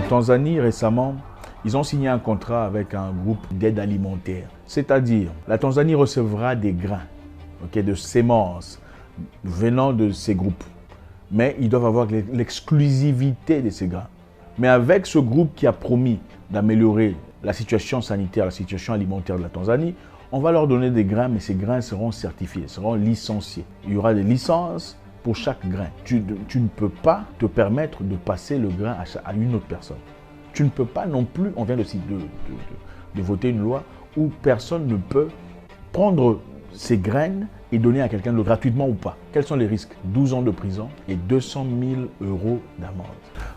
Tanzanie, récemment, ils ont signé un contrat avec un groupe d'aide alimentaire. C'est-à-dire, la Tanzanie recevra des grains, de semences venant de ces groupes. Mais ils doivent avoir l'exclusivité de ces grains. Mais avec ce groupe qui a promis d'améliorer la situation sanitaire, la situation alimentaire de la Tanzanie, on va leur donner des grains, mais ces grains seront certifiés, seront licenciés. Il y aura des licences pour chaque grain. Tu ne peux pas te permettre de passer le grain à une autre personne. Tu ne peux pas non plus, on vient de voter une loi où personne ne peut prendre ces graines et donner à quelqu'un d'autre gratuitement ou pas. Quels sont les risques? 12 ans de prison et 200 000 € d'amende.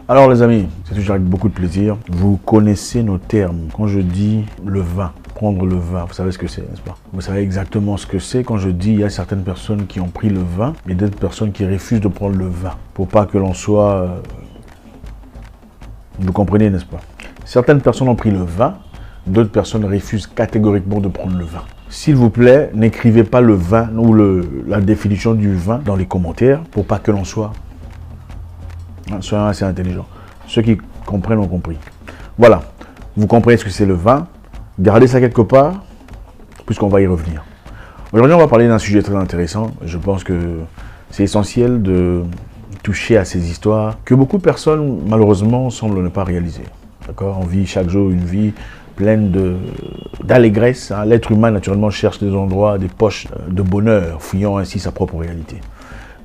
Alors les amis, c'est toujours avec beaucoup de plaisir. Vous connaissez nos termes. Quand je dis le vin, prendre le vin, vous savez ce que c'est, n'est-ce pas? Vous savez exactement ce que c'est quand je dis il y a certaines personnes qui ont pris le vin et d'autres personnes qui refusent de prendre le vin. Pour pas que l'on soit... Vous comprenez, n'est-ce pas? Certaines personnes ont pris le vin, d'autres personnes refusent catégoriquement de prendre le vin. S'il vous plaît, n'écrivez pas le vin ou la définition du vin dans les commentaires pour pas que l'on soit... Soyons assez intelligents. Ceux qui comprennent ont compris. Voilà, vous comprenez ce que c'est le vin. Gardez ça quelque part, puisqu'on va y revenir. Aujourd'hui, on va parler d'un sujet très intéressant. Je pense que c'est essentiel de toucher à ces histoires que beaucoup de personnes, malheureusement, semblent ne pas réaliser. D'accord? On vit chaque jour une vie pleine d'allégresse. L'être humain, naturellement, cherche des endroits, des poches de bonheur, fouillant ainsi sa propre réalité.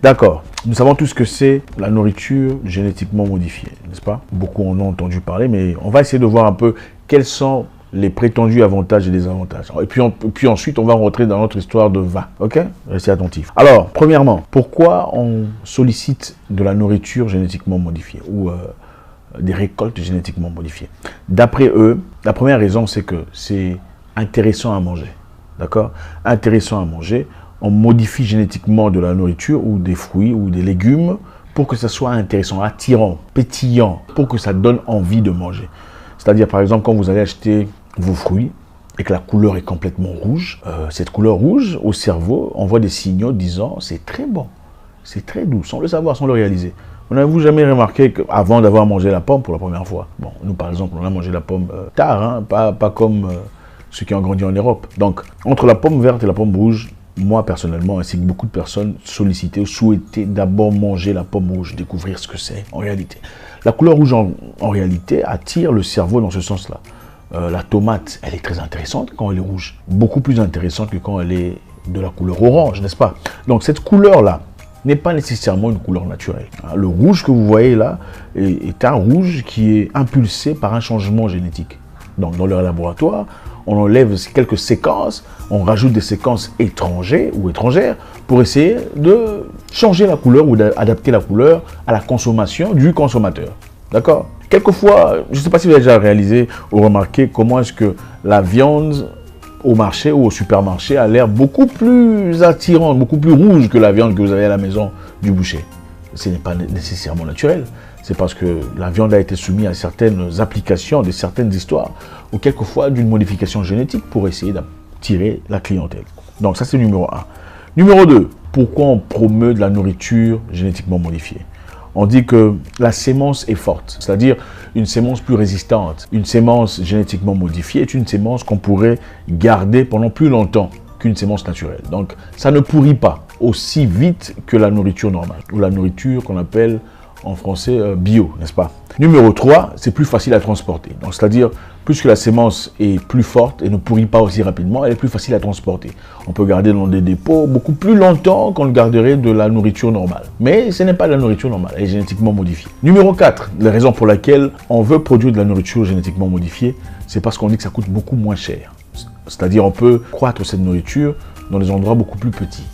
D'accord, nous savons tous ce que c'est la nourriture génétiquement modifiée, n'est-ce pas? Beaucoup en ont entendu parler, mais on va essayer de voir un peu quels sont les prétendus avantages et désavantages. Et puis ensuite, on va rentrer dans notre histoire de vin, ok? Restez attentifs. Alors, premièrement, pourquoi on sollicite de la nourriture génétiquement modifiée ou des récoltes génétiquement modifiées? D'après eux, la première raison, c'est que c'est intéressant à manger, d'accord? Intéressant à manger. On modifie génétiquement de la nourriture ou des fruits ou des légumes pour que ça soit intéressant, attirant, pétillant, pour que ça donne envie de manger. C'est-à-dire, par exemple, quand vous allez acheter vos fruits et que la couleur est complètement rouge, cette couleur rouge, au cerveau, envoie des signaux disant « c'est très bon, c'est très doux », sans le savoir, sans le réaliser. N'avez-vous jamais remarqué qu'avant d'avoir mangé la pomme pour la première fois, bon, nous par exemple, on a mangé la pomme tard, pas comme ceux qui ont grandi en Europe. Donc, entre la pomme verte et la pomme rouge, moi, personnellement, ainsi que beaucoup de personnes sollicitaient ou souhaitaient d'abord manger la pomme rouge, découvrir ce que c'est en réalité. La couleur rouge, en réalité, attire le cerveau dans ce sens-là. La tomate, elle est très intéressante quand elle est rouge. Beaucoup plus intéressante que quand elle est de la couleur orange, n'est-ce pas? Donc, cette couleur-là n'est pas nécessairement une couleur naturelle. Le rouge que vous voyez là est un rouge qui est impulsé par un changement génétique. Donc, dans leur laboratoire, on enlève quelques séquences, on rajoute des séquences étrangères ou étrangères pour essayer de changer la couleur ou d'adapter la couleur à la consommation du consommateur. D'accord? Quelquefois, je ne sais pas si vous avez déjà réalisé ou remarqué comment est-ce que la viande au marché ou au supermarché a l'air beaucoup plus attirante, beaucoup plus rouge que la viande que vous avez à la maison du boucher. Ce n'est pas nécessairement naturel. C'est parce que la viande a été soumise à certaines applications, de certaines histoires, ou quelquefois d'une modification génétique pour essayer d'attirer la clientèle. Donc ça c'est numéro 1. Numéro 2, pourquoi on promeut de la nourriture génétiquement modifiée? On dit que la sémence est forte, c'est-à-dire une sémence plus résistante. Une sémence génétiquement modifiée est une sémence qu'on pourrait garder pendant plus longtemps qu'une sémence naturelle. Donc ça ne pourrit pas aussi vite que la nourriture normale, ou la nourriture qu'on appelle en français bio, n'est-ce pas? Numéro 3, c'est plus facile à transporter. Donc, c'est-à-dire, puisque la sémence est plus forte et ne pourrit pas aussi rapidement, elle est plus facile à transporter. On peut garder dans des dépôts beaucoup plus longtemps qu'on le garderait de la nourriture normale. Mais ce n'est pas de la nourriture normale, elle est génétiquement modifiée. Numéro 4, la raison pour laquelle on veut produire de la nourriture génétiquement modifiée, c'est parce qu'on dit que ça coûte beaucoup moins cher. C'est-à-dire, on peut croître cette nourriture dans des endroits beaucoup plus petits.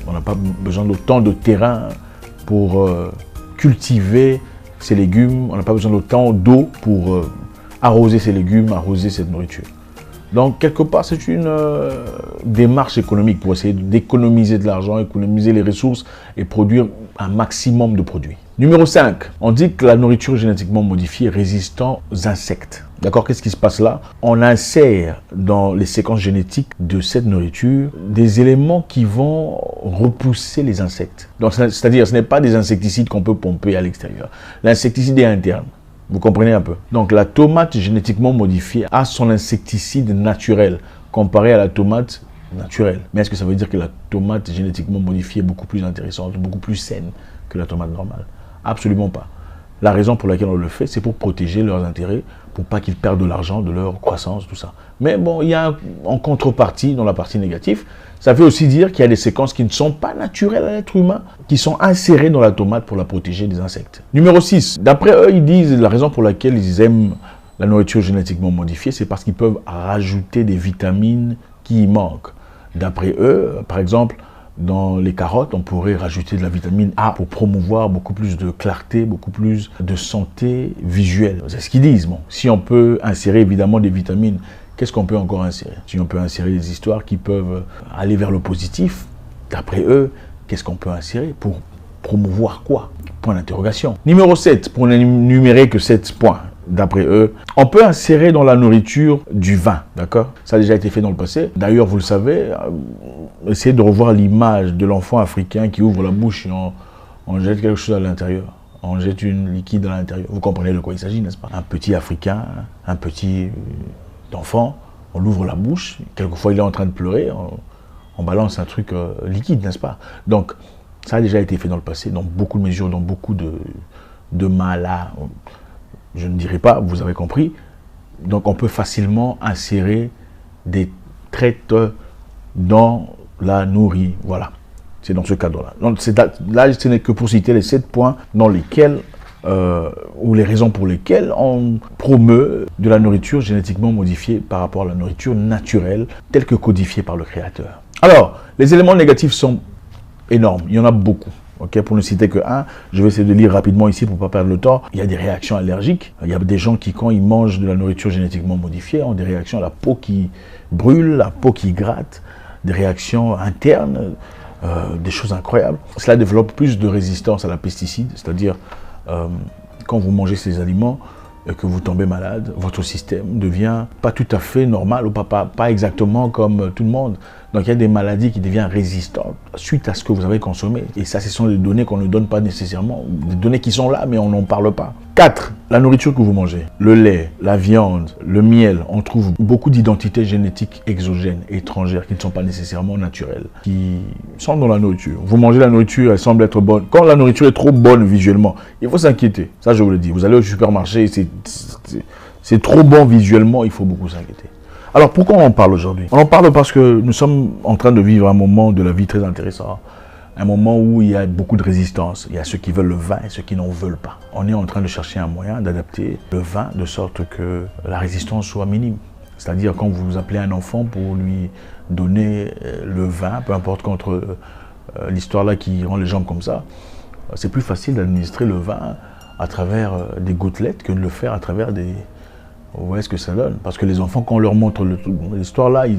On n'a pas besoin d'autant de terrain pour cultiver ces légumes, on n'a pas besoin d'autant d'eau pour arroser ces légumes, arroser cette nourriture. Donc, quelque part, c'est une démarche économique pour essayer d'économiser de l'argent, économiser les ressources et produire un maximum de produits. Numéro 5, on dit que la nourriture génétiquement modifiée est résistante aux insectes. D'accord? Qu'est-ce qui se passe là? On insère dans les séquences génétiques de cette nourriture des éléments qui vont repousser les insectes. Donc, c'est-à-dire, ce n'est pas des insecticides qu'on peut pomper à l'extérieur. L'insecticide est interne. Vous comprenez un peu? Donc la tomate génétiquement modifiée a son insecticide naturel comparé à la tomate naturelle. Mais est-ce que ça veut dire que la tomate génétiquement modifiée est beaucoup plus intéressante, beaucoup plus saine que la tomate normale? Absolument pas. La raison pour laquelle on le fait, c'est pour protéger leurs intérêts, pour pas qu'ils perdent de l'argent, de leur croissance, tout ça. Mais bon, il y a en contrepartie, dans la partie négative, ça veut aussi dire qu'il y a des séquences qui ne sont pas naturelles à l'être humain, qui sont insérées dans la tomate pour la protéger des insectes. Numéro 6, d'après eux, ils disent la raison pour laquelle ils aiment la nourriture génétiquement modifiée, c'est parce qu'ils peuvent rajouter des vitamines qui y manquent. D'après eux, par exemple, dans les carottes, on pourrait rajouter de la vitamine A pour promouvoir beaucoup plus de clarté, beaucoup plus de santé visuelle. C'est ce qu'ils disent. Bon, si on peut insérer évidemment des vitamines, qu'est-ce qu'on peut encore insérer? Si on peut insérer des histoires qui peuvent aller vers le positif, d'après eux, qu'est-ce qu'on peut insérer pour promouvoir quoi? Point d'interrogation. Numéro 7, pour n'énumérer que 7 points. D'après eux, on peut insérer dans la nourriture du vin, d'accord? Ça a déjà été fait dans le passé. D'ailleurs, vous le savez, essayez de revoir l'image de l'enfant africain qui ouvre la bouche et on jette quelque chose à l'intérieur. On jette une liquide à l'intérieur. Vous comprenez de quoi il s'agit, n'est-ce pas? Un petit africain, un petit enfant, on l'ouvre la bouche, quelquefois il est en train de pleurer, on balance un truc liquide, n'est-ce pas? Donc, ça a déjà été fait dans le passé, dans beaucoup de mesures, dans beaucoup de malas. Je ne dirai pas, vous avez compris. Donc, on peut facilement insérer des traites dans la nourriture. Voilà, c'est dans ce cadre-là. Donc, là, ce n'est que pour citer les 7 points dans lesquels, ou les raisons pour lesquelles on promeut de la nourriture génétiquement modifiée par rapport à la nourriture naturelle, telle que codifiée par le Créateur. Alors, les éléments négatifs sont énormes, il y en a beaucoup. Okay, pour ne citer que un, je vais essayer de lire rapidement ici pour ne pas perdre le temps. Il y a des réactions allergiques. Il y a des gens qui, quand ils mangent de la nourriture génétiquement modifiée, ont des réactions à la peau qui brûle, la peau qui gratte, des réactions internes, des choses incroyables. Cela développe plus de résistance à la pesticide, c'est-à-dire quand vous mangez ces aliments et que vous tombez malade, votre système devient pas tout à fait normal ou pas exactement comme tout le monde. Donc il y a des maladies qui deviennent résistantes suite à ce que vous avez consommé. Et ça, ce sont des données qu'on ne donne pas nécessairement, des données qui sont là mais on n'en parle pas. 4. La nourriture que vous mangez, le lait, la viande, le miel, on trouve beaucoup d'identités génétiques exogènes, étrangères, qui ne sont pas nécessairement naturelles, qui sont dans la nourriture. Vous mangez la nourriture, elle semble être bonne. Quand la nourriture est trop bonne visuellement, il faut s'inquiéter. Ça, je vous le dis. Vous allez au supermarché, c'est trop bon visuellement, il faut beaucoup s'inquiéter. Alors, pourquoi on en parle aujourd'hui? On en parle parce que nous sommes en train de vivre un moment de la vie très intéressant. Un moment où il y a beaucoup de résistance. Il y a ceux qui veulent le vin et ceux qui n'en veulent pas. On est en train de chercher un moyen d'adapter le vin de sorte que la résistance soit minime. C'est-à-dire quand vous appelez un enfant pour lui donner le vin, peu importe contre l'histoire là qui rend les jambes comme ça, c'est plus facile d'administrer le vin à travers des gouttelettes que de le faire à travers des... Vous voyez ce que ça donne? Parce que les enfants, quand on leur montre l'histoire là, ils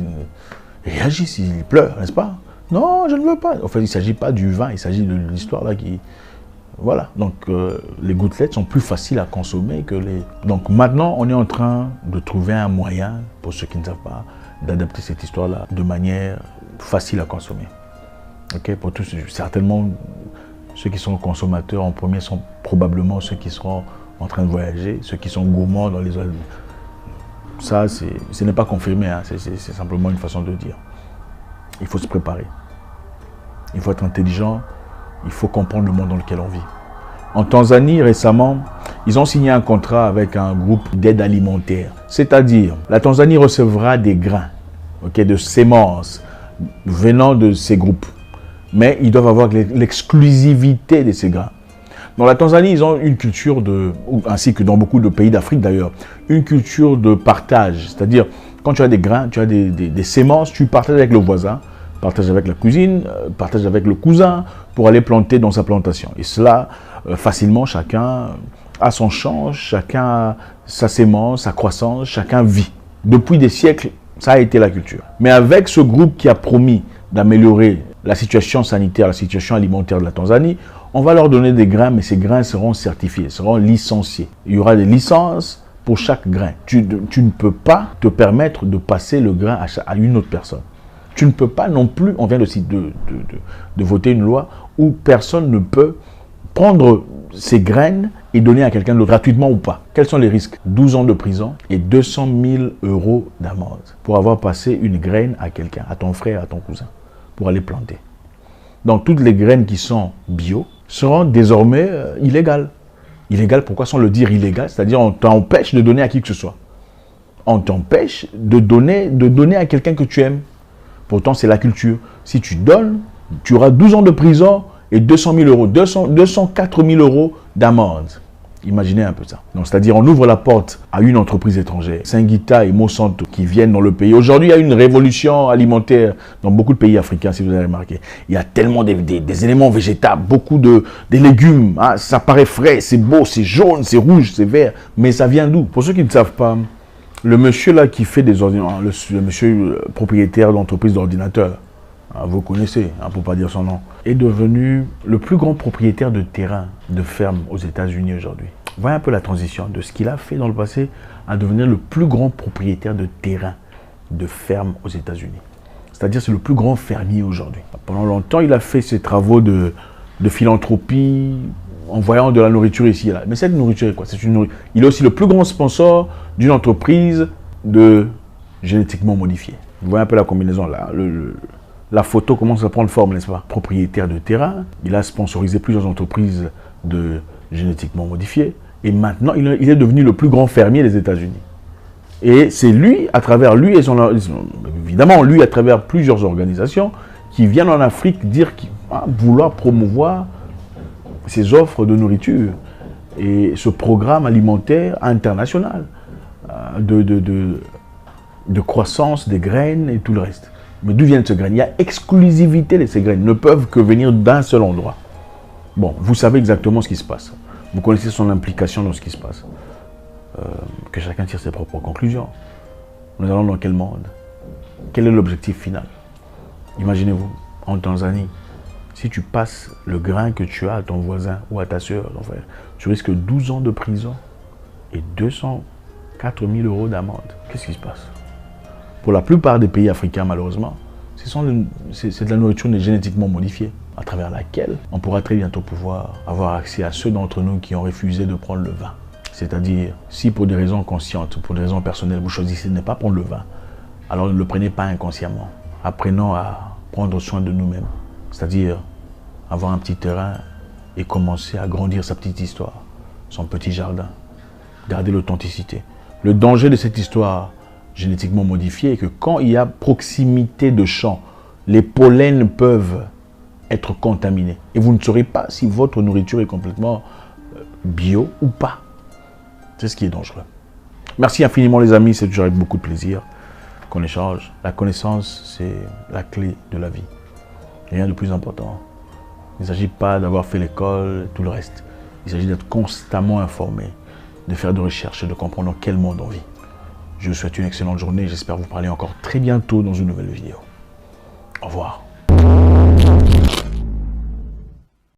réagissent, ils pleurent, n'est-ce pas? Non, je ne veux pas. En fait, il ne s'agit pas du vin, il s'agit de l'histoire là qui... Voilà, donc les gouttelettes sont plus faciles à consommer que les... Donc maintenant, on est en train de trouver un moyen, pour ceux qui ne savent pas, d'adapter cette histoire là de manière facile à consommer. Ok, pour tous, certainement, ceux qui sont consommateurs en premier sont probablement ceux qui seront en train de voyager, ceux qui sont gourmands dans les... Ça, ce n'est pas confirmé, hein. C'est simplement une façon de dire. Il faut se préparer. Il faut être intelligent. Il faut comprendre le monde dans lequel on vit. En Tanzanie, récemment, ils ont signé un contrat avec un groupe d'aide alimentaire. C'est-à-dire, la Tanzanie recevra des grains, okay, de semences venant de ces groupes. Mais ils doivent avoir l'exclusivité de ces grains. Dans la Tanzanie, ils ont une culture ainsi que dans beaucoup de pays d'Afrique d'ailleurs, une culture de partage. C'est-à-dire, quand tu as des grains, tu as des semences, tu partages avec le voisin, partages avec la cousine, partages avec le cousin pour aller planter dans sa plantation. Et cela, facilement, chacun a son champ, chacun a sa sémence, sa croissance, chacun vit. Depuis des siècles, ça a été la culture. Mais avec ce groupe qui a promis d'améliorer la situation sanitaire, la situation alimentaire de la Tanzanie, on va leur donner des grains, mais ces grains seront certifiés, seront licenciés. Il y aura des licences pour chaque grain. Tu ne peux pas te permettre de passer le grain à une autre personne. Tu ne peux pas non plus, on vient de voter une loi où personne ne peut prendre ces graines et donner à quelqu'un d'autre gratuitement ou pas. Quels sont les risques? 12 ans de prison et 200 000 € d'amende pour avoir passé une graine à quelqu'un, à ton frère, à ton cousin, pour aller planter. Donc toutes les graines qui sont bio seront désormais illégales. Illégal, pourquoi sans le dire illégal? C'est-à-dire on t'empêche de donner à qui que ce soit. On t'empêche de donner à quelqu'un que tu aimes. Pourtant, c'est la culture. Si tu donnes, tu auras 12 ans de prison et 200 000 €, 204 000 € d'amende. Imaginez un peu ça. Donc, c'est-à-dire, on ouvre la porte à une entreprise étrangère, Singita et Monsanto, qui viennent dans le pays. Aujourd'hui, il y a une révolution alimentaire dans beaucoup de pays africains, si vous avez remarqué. Il y a tellement des éléments végétables, beaucoup des légumes. Hein, ça paraît frais, c'est beau, c'est jaune, c'est rouge, c'est vert. Mais ça vient d'où? Pour ceux qui ne savent pas, le monsieur là qui fait des ordinateurs, le monsieur propriétaire d'entreprise d'ordinateurs, vous connaissez, hein, pour ne pas dire son nom, est devenu le plus grand propriétaire de terrain, de ferme aux États-Unis aujourd'hui. Voyez un peu la transition de ce qu'il a fait dans le passé à devenir le plus grand propriétaire de terrain, de ferme aux États-Unis. C'est-à-dire c'est le plus grand fermier aujourd'hui. Pendant longtemps, il a fait ses travaux de philanthropie en voyant de la nourriture ici et là. Mais cette nourriture est quoi? Il est aussi le plus grand sponsor d'une entreprise de génétiquement modifiée. Vous voyez un peu la combinaison là. La photo commence à prendre forme, n'est-ce pas? Propriétaire de terrain, il a sponsorisé plusieurs entreprises de génétiquement modifiées. Et maintenant, il est devenu le plus grand fermier des États-Unis. Et c'est lui, à travers lui et évidemment, lui, à travers plusieurs organisations, qui viennent en Afrique dire vouloir promouvoir ces offres de nourriture et ce programme alimentaire international de croissance des graines et tout le reste. Mais d'où viennent ces graines? Il y a exclusivité de ces graines, ne peuvent que venir d'un seul endroit. Bon, vous savez exactement ce qui se passe. Vous connaissez son implication dans ce qui se passe. Que chacun tire ses propres conclusions. Nous allons dans quel monde? Quel est l'objectif final? Imaginez-vous, en Tanzanie, si tu passes le grain que tu as à ton voisin ou à ta soeur, ton frère, tu risques 12 ans de prison et 204 000 € d'amende. Qu'est-ce qui se passe? Pour la plupart des pays africains, malheureusement, c'est de la nourriture génétiquement modifiée, à travers laquelle on pourra très bientôt pouvoir avoir accès à ceux d'entre nous qui ont refusé de prendre le vin. C'est-à-dire, si pour des raisons conscientes, pour des raisons personnelles, vous choisissez de ne pas prendre le vin, alors ne le prenez pas inconsciemment. Apprenons à prendre soin de nous-mêmes. C'est-à-dire, avoir un petit terrain et commencer à grandir sa petite histoire, son petit jardin. Garder l'authenticité. Le danger de cette histoire génétiquement modifiée est que quand il y a proximité de champs, les pollens peuvent être contaminés. Et vous ne saurez pas si votre nourriture est complètement bio ou pas. C'est ce qui est dangereux. Merci infiniment les amis, c'est toujours avec beaucoup de plaisir qu'on échange. La connaissance, c'est la clé de la vie. Rien de plus important. Il ne s'agit pas d'avoir fait l'école, tout le reste. Il s'agit d'être constamment informé, de faire des recherches et de comprendre dans quel monde on vit. Je vous souhaite une excellente journée. J'espère vous parler encore très bientôt dans une nouvelle vidéo. Au revoir.